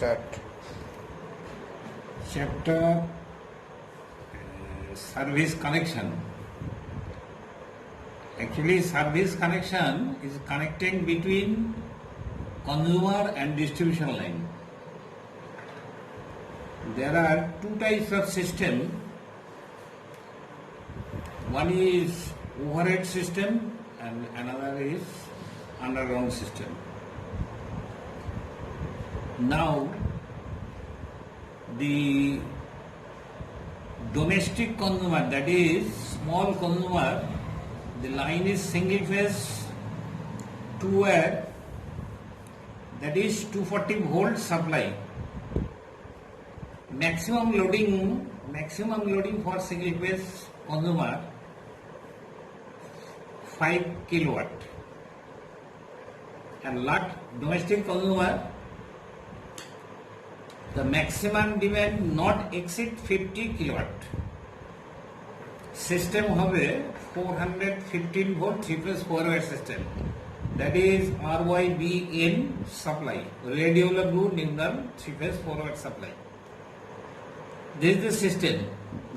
Start. Chapter Service Connection. Actually, service connection is connecting between consumer and distribution line. There are two types of system. One is overhead system and another is underground system. Now, the domestic consumer, that is small consumer, the line is single phase two wire, that is 240 volt supply. Maximum loading for single phase consumer 5 kilowatt, and lot domestic consumer the maximum demand not exceed 50 kilowatt. System হবে 415 volt 3 phase 4 wire system, that is RYBN supply, radial blue neutral 3 phase 4 wire supply. This is the system.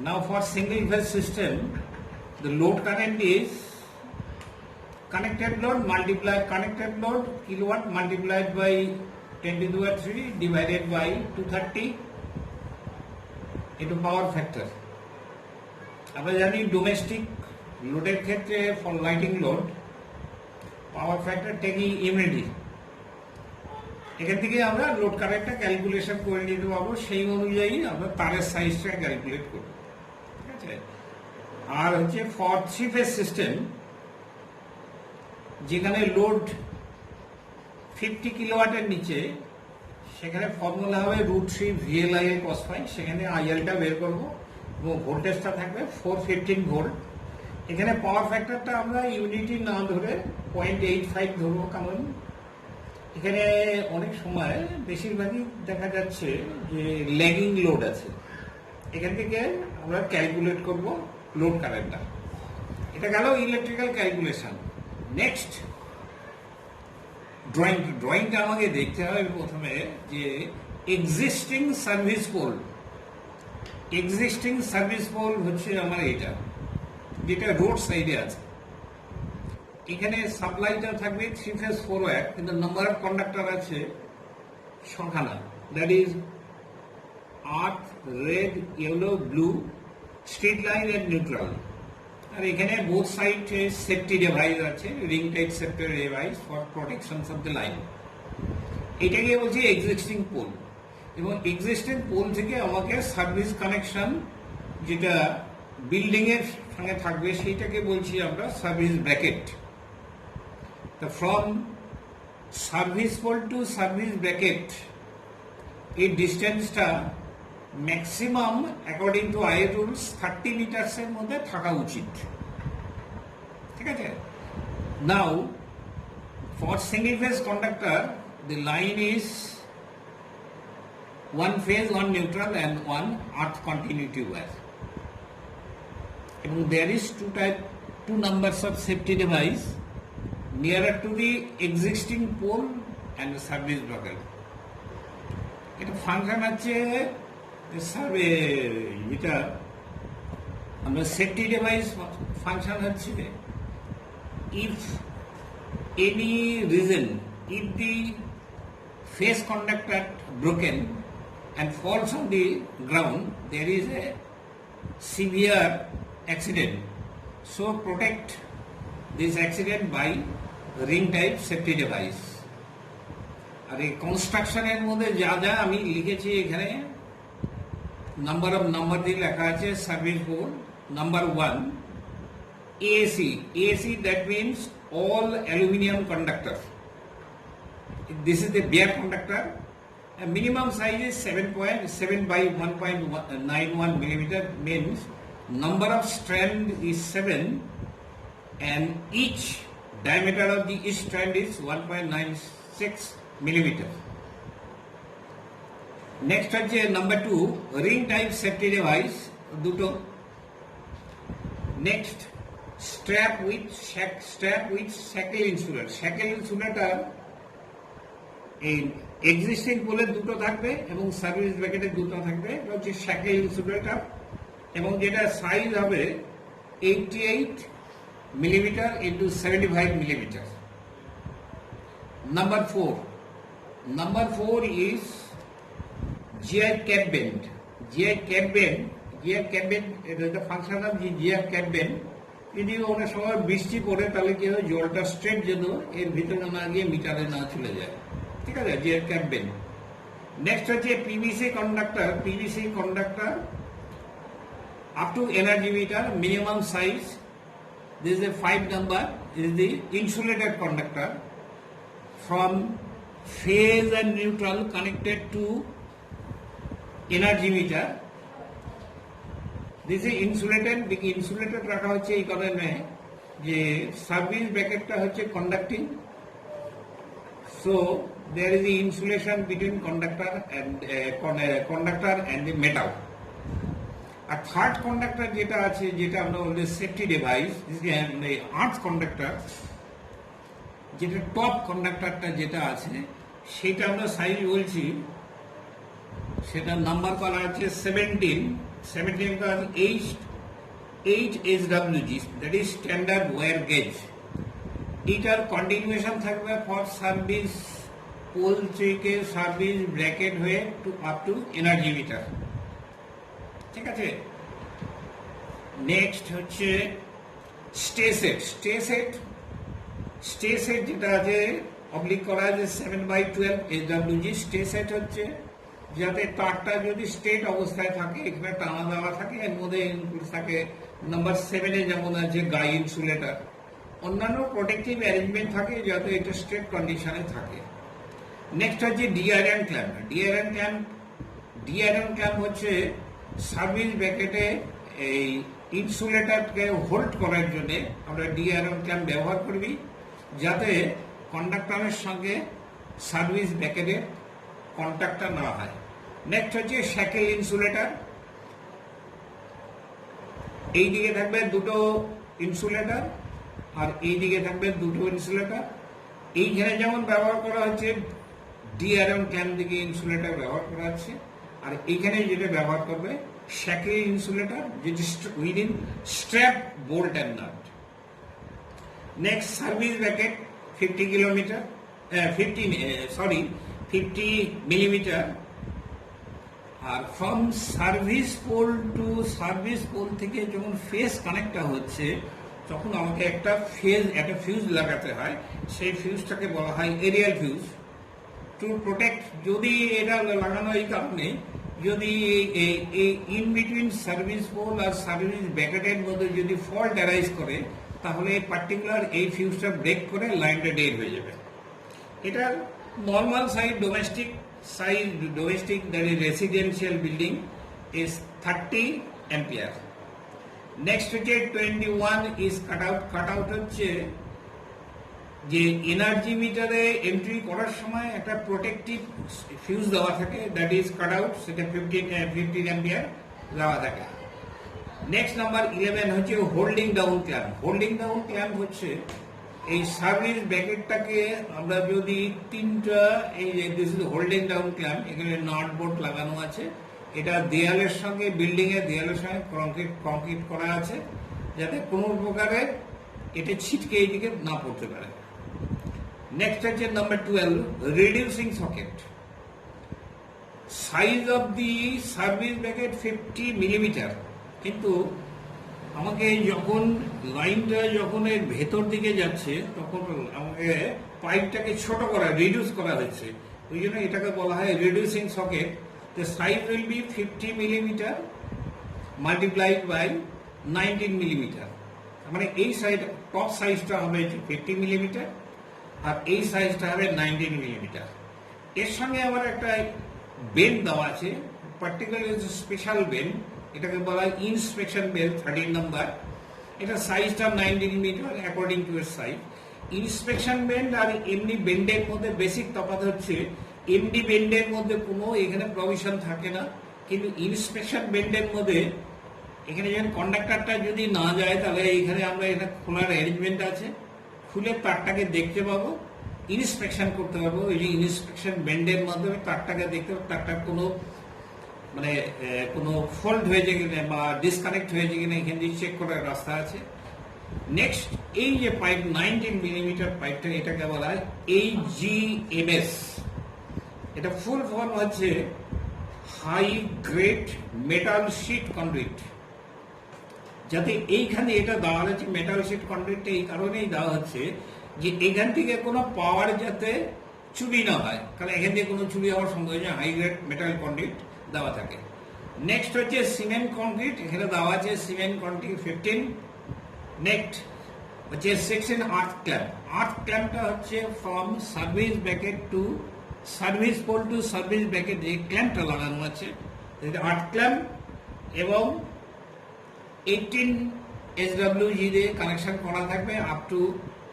Now for single phase system, the load current is connected load kilowatt multiplied by 10 to the power 3 divided by 230 into power factor. আমরা জানি domestic লোডের ক্ষেত্রে for lighting load power factor taking unity, এখান থেকে আমরা load কারেন্টটা calculation করে নিতে পারবো, সেই অনুযায়ী আমরা তারের সাইজটা ক্যালকুলেট করব। ঠিক আছে। আর হচ্ছে ফর থ্রি ফেজ সিস্টেম, যেখানে লোড 50 কিলোওয়াটের নিচে, সেখানে ফর্মুলা হবে √3 VLI cos phi, সেখানে IL-টা বের করবো এবং ভোল্টেজটা থাকবে 415 ভোল্ট। এখানে পাওয়ার ফ্যাক্টরটা আমরা ইউনিটি না ধরে 0.85 ধরবো, কারণ এখানে অনেক সময় বেশিরভাগই দেখা যাচ্ছে যে ল্যাগিং লোড আছে, এখান থেকে আমরা ক্যালকুলেট করব লোড কারেন্টটা। এটা গেল ইলেকট্রিক্যাল ক্যালকুলেশন। নেক্সট ড্রয়িংটা আমাকে দেখতে হবে প্রথমে যে এক্সিস্টিং সার্ভিস পোল হচ্ছে আমার এটা, যেটা রোড সাইডে আছে। এখানে সাপ্লাইটা থাকবে 3 phase 4 wire, কিন্তু নাম্বার অফ কন্ডাক্টর আছে 6খানা, that is earth, red, yellow, blue, street line and neutral. আর এখানে বোথ সাইড সেফটি ডিভাইস আছে, ring type safety device for protection of the line. এটাকে বলছি এক্সিস্টিং পোল, এবং এক্সিস্টিং পোল থেকে আমাকে সার্ভিস কানেকশন যেটা বিল্ডিং এর সঙ্গে থাকবে সেইটাকে বলছি আমরা সার্ভিস ব্র্যাকেট। তো from service pole to service bracket এই ডিস্টেন্সটা maximum according to IE rules 30 মিটার্সের মধ্যে থাকা উচিত। ঠিক আছে। Now for single phase conductor the line is one phase, one neutral and one earth continuity wire. And there is two numbers of safety device nearer to the existing pole and the service bracket. এটা function আছে survey, যেটা আমরা safety device function হচ্ছে if any reason, if the phase conductor broken and falls on the ground, there is a severe accident. So protect this accident by ring type safety device. আর এই কনস্ট্রাকশনের মধ্যে যা যা আমি লিখেছি এখানে নাম্বার দিয়ে লেখা আছে service pole. Number 1 AAC, that means all aluminum conductor. This is the bare conductor. A minimum size is 7.7 by 1.91 millimeter, means number of strand is 7 and each diameter of the each strand is 1.96 millimeter. Next হচ্ছে number 2 ring type safety device দুটো। Next strap with shackle insulator. Shackle insulator এই existing পোলে দুটো থাকবে এবং service ব্র্যাকেটে দুটো থাকবে, এটা হচ্ছে শ্যাকেল ইনসুলেটর, এবং যেটা সাইজ হবে 88 millimeter into 75 millimeter. Number 4 is GI cap bend. GI cap bend it is the function of the GI cap bend. যদি অনেক সময় বৃষ্টি পড়ে তাহলে কি হয়, জলটা স্ট্রেট যেন এর ভিতরে না গিয়ে মিটারে না চলে যায়, ঠিক আছে, GI cap bend. নেক্সট হচ্ছে PVC conductor up to energy meter, minimum size. This is a 5 number. This is the insulated conductor from phase and neutral connected to energy meter. This is insulated রাখা হচ্ছে এই কারণে যে service ব্র্যাকেটটা হচ্ছে conducting, so there is the insulation between conductor and the metal. আর third conductor যেটা আছে, যেটা আমরা বলি সেফটি ডিভাইস, আর্থ কন্ডাক্টর, যেটা টপ কন্ডাক্টরটা যেটা আছে সেটা আমরা সাইজ বলছি, সেটা নাম্বার করা আছে 17 HSWG, that is standard wire gauge. এটার কন্টিনিউয়েশন থাকবে ফর সার্ভিস পোল থেকে সার্ভিস ব্র্যাকেট হয়ে to up to energy meter, ঠিক আছে। নেক্সট হচ্ছে স্টে সেট যেটা আছে অবলিক করা আছে 7/12 SWG। স্টে সেট হচ্ছে যাতে তারটা যদি স্ট্রেট অবস্থায় থাকে, এখানে টানা দেওয়া থাকে, এর মধ্যে ইনক্লুড থাকে নাম্বার 7 যেমন আছে গাই ইনসুলেটর, অন্যান্য প্রোটেক্টিভ অ্যারেঞ্জমেন্ট থাকে যাতে এটা স্ট্রেট কন্ডিশনে থাকে। নেক্সট হচ্ছে ডিআরএন ক্ল্যাম্প হচ্ছে সার্ভিস ব্র্যাকেটে এই ইনসুলেটরকে হোল্ড করার জন্য আমরা ডিআরএন ক্ল্যাম্প ব্যবহার করবি, যাতে কন্ডাক্টরের সঙ্গে সার্ভিস ব্র্যাকেটের কন্ট্যাক্টটা না হয়। নেক্সট হচ্ছে শ্যাকেল ইনসুলেটর, এই দিকে থাকবে দুটো ইনসুলেটর আর এই দিকে থাকবে দুটো ইনসুলেটর। এইখানে যেমন ব্যবহার করা হচ্ছে ডিআরএন ক্ল্যাম্প দিকে ইনসুলেটর ব্যবহার করা হচ্ছে, আর এইখানে যেটা ব্যবহার করবে শ্যাকেল ইনসুলেটর, যেটি within strap bolt and nut. Next service bracket 50 millimetre, আর from service pole to service pole থেকে যখন ফেজ কানেক্ট হচ্ছে তখন আমাকে একটা ফিউজ লাগাতে হয়, সেই ফিউজটাকে বলা হয় এরিয়াল ফিউজ টু প্রোটেক্ট। যদি এটা লাগানো এই কারণে, যদি ইন বিটুইন সার্ভিস পোল আর সার্ভিস ব্র্যাকেটের মধ্যে যদি ফল্ট অ্যারাইজ করে তাহলে পার্টিকুলার এই ফিউজটা ব্রেক করে লাইনটা ডেড হয়ে যাবে। এটা normal domestic that is residential building is 30 ampere. Next হচ্ছে 21 is cut out হচ্ছে যে এনার্জি মিটারে এন্ট্রি করার সময় একটা প্রোটেক্টিভ ফিউজ দেওয়া থাকে, দ্যাট ইজ কাট আউট, সেটা 15 অ্যাম্পিয়ার দেওয়া থাকে। নেক্সট নাম্বার 11 হচ্ছে হোল্ডিং ডাউন ক্ল্যাম্প হচ্ছে এই সার্ভিস ব্র্যাকেটটাকে আমরা যদি তিনটা, এই this is holding down clamp, এখানে নাট বোল্ট লাগানো আছে, এটা দেয়ালের সঙ্গে বিল্ডিং এর দেয়ালের সঙ্গে কংক্রিট করা আছে যাতে কোনো প্রকারের এটা ছিটকে এইদিকে না পড়তে পারে। নেক্সট হচ্ছে number 12 reducing socket. Size of the service bracket 50 millimetre, কিন্তু আমাকে যখন লাইনটা যখন এর ভেতর দিকে যাচ্ছে তখন আমাকে পাইপটাকে ছোট করা, রিডিউস করা হয়েছে, ওই জন্য এটাকে বলা হয় reducing socket. The size will be 50 millimeter multiplied by 19 millimeter. মানে এই সাইড টপ সাইজটা হবে 50 মিলিমিটার আর এই সাইজটা হবে 19 মিলিমিটার। এর সঙ্গে আবার একটা বেন্ড দেওয়া আছে, পার্টিকুলারলি স্পেশাল বেন্ড, এটাকে বলা হয় ইন্সপেকশন বেল্ট 13 নাম্বার। এটা সাইজটা 19 মিলিমিটার অ্যাকর্ডিং টু এর সাইজ। ইন্সপেকশন বেন্ড আর এমনি বেন্ডের মধ্যে বেসিক তফাৎ হচ্ছে এমডি বেন্ডের মধ্যে কোনো এখানে প্রভিশন থাকে না, কিন্তু ইন্সপেকশন বেন্ডের মধ্যে এখানে যখন কন্ডাক্টরটা যদি না যায় তাহলে এইখানে আমরা এটা খোলার অ্যারেঞ্জমেন্ট আছে, খুলে তারটাকে দেখতে পাবো ইন্সপেকশন করতে পারবো। এই যে ইন্সপেকশন ব্যান্ডের মাধ্যমে তারটাকে দেখতে পাবো তারটার কোনো মানে কোনো ফল্ট হয়েছে কিনা বা ডিসকানেক্ট হয়েছে কিনা এখান দিয়ে চেক করার রাস্তা আছে। নেক্সট এই যে পাইপ 19 মিলিমিটার পাইপটা, এটাকে বলা হয় AGMS। এটা ফুল ফর্ম হচ্ছে high grade metal sheet conduit. যাতে এইখানে এটা দেওয়া হচ্ছে মেটাল শিট কন্ডুইটটা এই কারণেই দেওয়া হচ্ছে যে এখান থেকে কোনো পাওয়ার যাতে চুরি না হয়, কারণ এখান থেকে কোনো চুরি হওয়ার সম্ভব হয়। হাই গ্রেড মেটাল কন্ডুইট দেওয়া থাকে। নেক্সট হচ্ছে সিমেন্ট কংক্রিট, এখানে দেওয়া আছে সিমেন্ট কংক্রিট 15। নেক্সট হচ্ছে 16 আর্থ ক্ল্যাম্প। আর্থ ক্ল্যাম্পটা হচ্ছে from service bracket to service pole to service bracket, এই ক্ল্যাম্পটা লাগানো আছে আর্থ ক্ল্যাম্প, এবং 18 SWG দিয়ে কানেকশন করা থাকবে আপ টু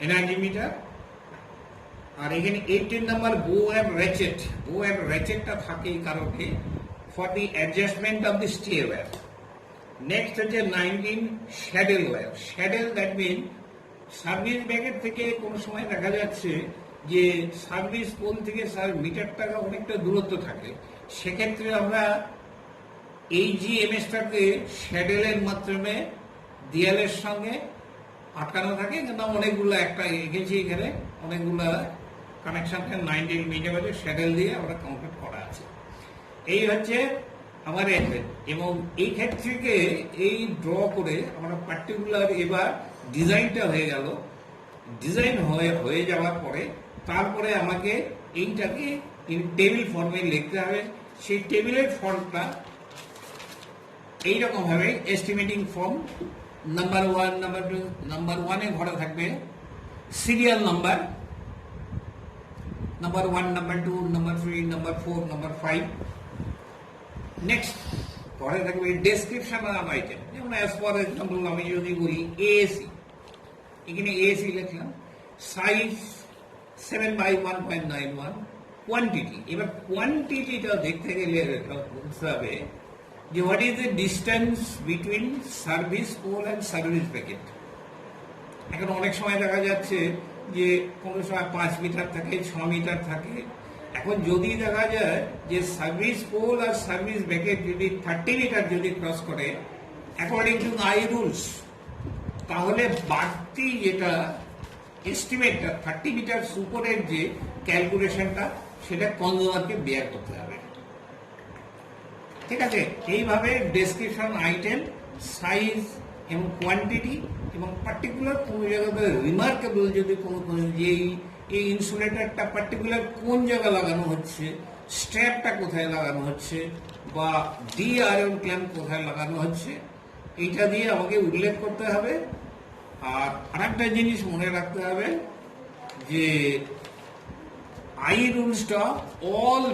এনার্জি মিটার। আর এখানে 18 number bow and ratchet, bow and র্যাচেটটা থাকে এই কারণে for the adjustment of the stay wire. Next হচ্ছে 19 shackle wire. Shackle that mean service bracket থেকে কোনো সময় দেখা যাচ্ছে যে সার্ভিস পোল থেকে মিটারটা অনেকটা দূরত্ব থাকে, সেক্ষেত্রে আমরা AGMS-টাকে শ্যাডেলের মাধ্যমে দেয়ালের সঙ্গে আটকানো থাকে, কিন্তু অনেকগুলো একটা এঁকেছি এখানে অনেকগুলো কানেকশনকে 19 মিটার শ্যাডেল দিয়ে আমরা কমপ্লিট করা আছে। এই হচ্ছে আমার এবং এই ক্ষেত্রে এই ড্র করে আমরা পার্টিকুলার এবার ডিজাইনটা হয়ে গেল। ডিজাইন হয়ে যাওয়ার পরে তারপরে আমাকে এইটাকে টেবিল ফর্মে লিখতে হবে। সেই টেবিলের ফর্মটা এইরকম হবে estimating form. Number 1, number 2, number 1-এ ভরা থাকবে serial number, number 1, number 2, number 3, number 4, number 5। Next পরে থাকবে ডেসক্রিপশন অফ আইটেম, যেমন অ্যাজ ফর এক্সাম্পল আমি যদি বলি এএসি, এখানে এএসি লিখলাম, সাইজ 7/1.91, কোয়ান্টিটি। এবার কোয়ান্টিটিটা দেখতে গেলে বুঝতে হবে যে what is the distance between service pole and service bracket. এখন অনেক সময় দেখা যাচ্ছে যে কোনো সময় 5 মিটার থাকে, 6 মিটার থাকে। এখন যদি দেখা যায় যে সার্ভিস পোল আর সার্ভিস ব্যাকেট যদি 30 মিটার যদি ক্রস করে অ্যাকর্ডিং টু আই রুলস, তাহলে বাড়তি যেটা এস্টিমেটটা 30 মিটার উপরের যে ক্যালকুলেশনটা সেটা কনজিউমারকে বেয়ার করতে হবে। ঠিক আছে, এইভাবে ডেসক্রিপশন আইটেম, সাইজ এবং কোয়ান্টিটি এবং পার্টিকুলার কোনো জায়গাতে রিমার্কেবল যদি কোনো যে এই ইনসুলেটরটা পার্টিকুলার কোন জায়গায় লাগানো হচ্ছে, স্ট্র্যাপটা কোথায় লাগানো হচ্ছে, বা DRM ক্ল্যাম্প কোথায় লাগানো হচ্ছে, এইটা দিয়ে আমাকে উল্লেখ করতে হবে। আর আরেকটা জিনিস মনে রাখতে হবে যে আই রুলসটা অল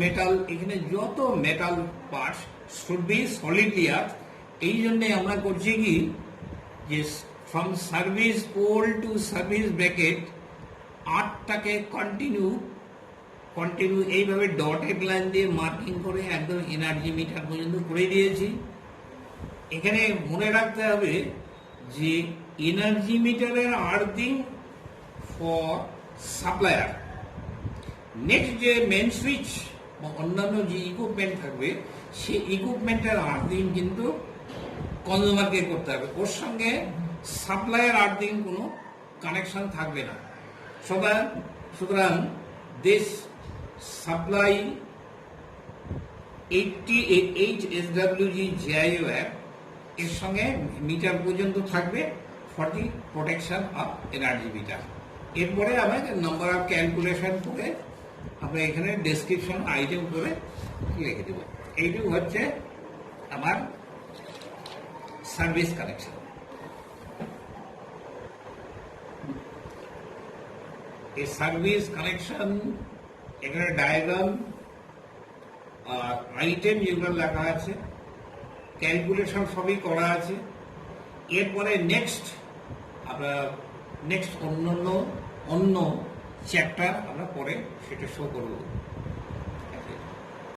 মেটাল, এখানে যত metal parts should be solidly earth. এই জন্যে আমরা করছি কি যে from service pole to service bracket আর্থটাকে কন্টিনিউ এইভাবে ডটেড লাইন দিয়ে মার্কিং করে একদম এনার্জি মিটার পর্যন্ত করে দিয়েছি। এখানে মনে রাখতে হবে যে এনার্জি মিটারের আর্থিং ফর সাপ্লায়ার। নেক্সট যে মেন সুইচ বা অন্যান্য যে ইকুইপমেন্ট থাকবে সেই ইকুইপমেন্টের আর্থিং কিন্তু কনজিউমারকে করতে হবে, ওর সঙ্গে সাপ্লায়ার আর্থিং কোনো কানেকশন থাকবে না। সুতরাং দিস সাপ্লাই 88 SWG GIOR এর সঙ্গে মিটার পর্যন্ত থাকবে for the protection of energy meter. এরপরে আমরা নাম্বার অফ ক্যালকুলেশন করে আমরা এখানে ডেসক্রিপশন আইটেম করে লিখে দেব। এইটুকু হচ্ছে আমার সার্ভিস কানেকশন। এই সার্ভিস কানেকশন এখানে ডায়াগ্রাম আর আইটেম যেগুলো লেখা আছে, ক্যালকুলেশন সবই করা আছে। এরপরে নেক্সট অন্য চ্যাপ্টার আমরা পরে সেটা শো করব।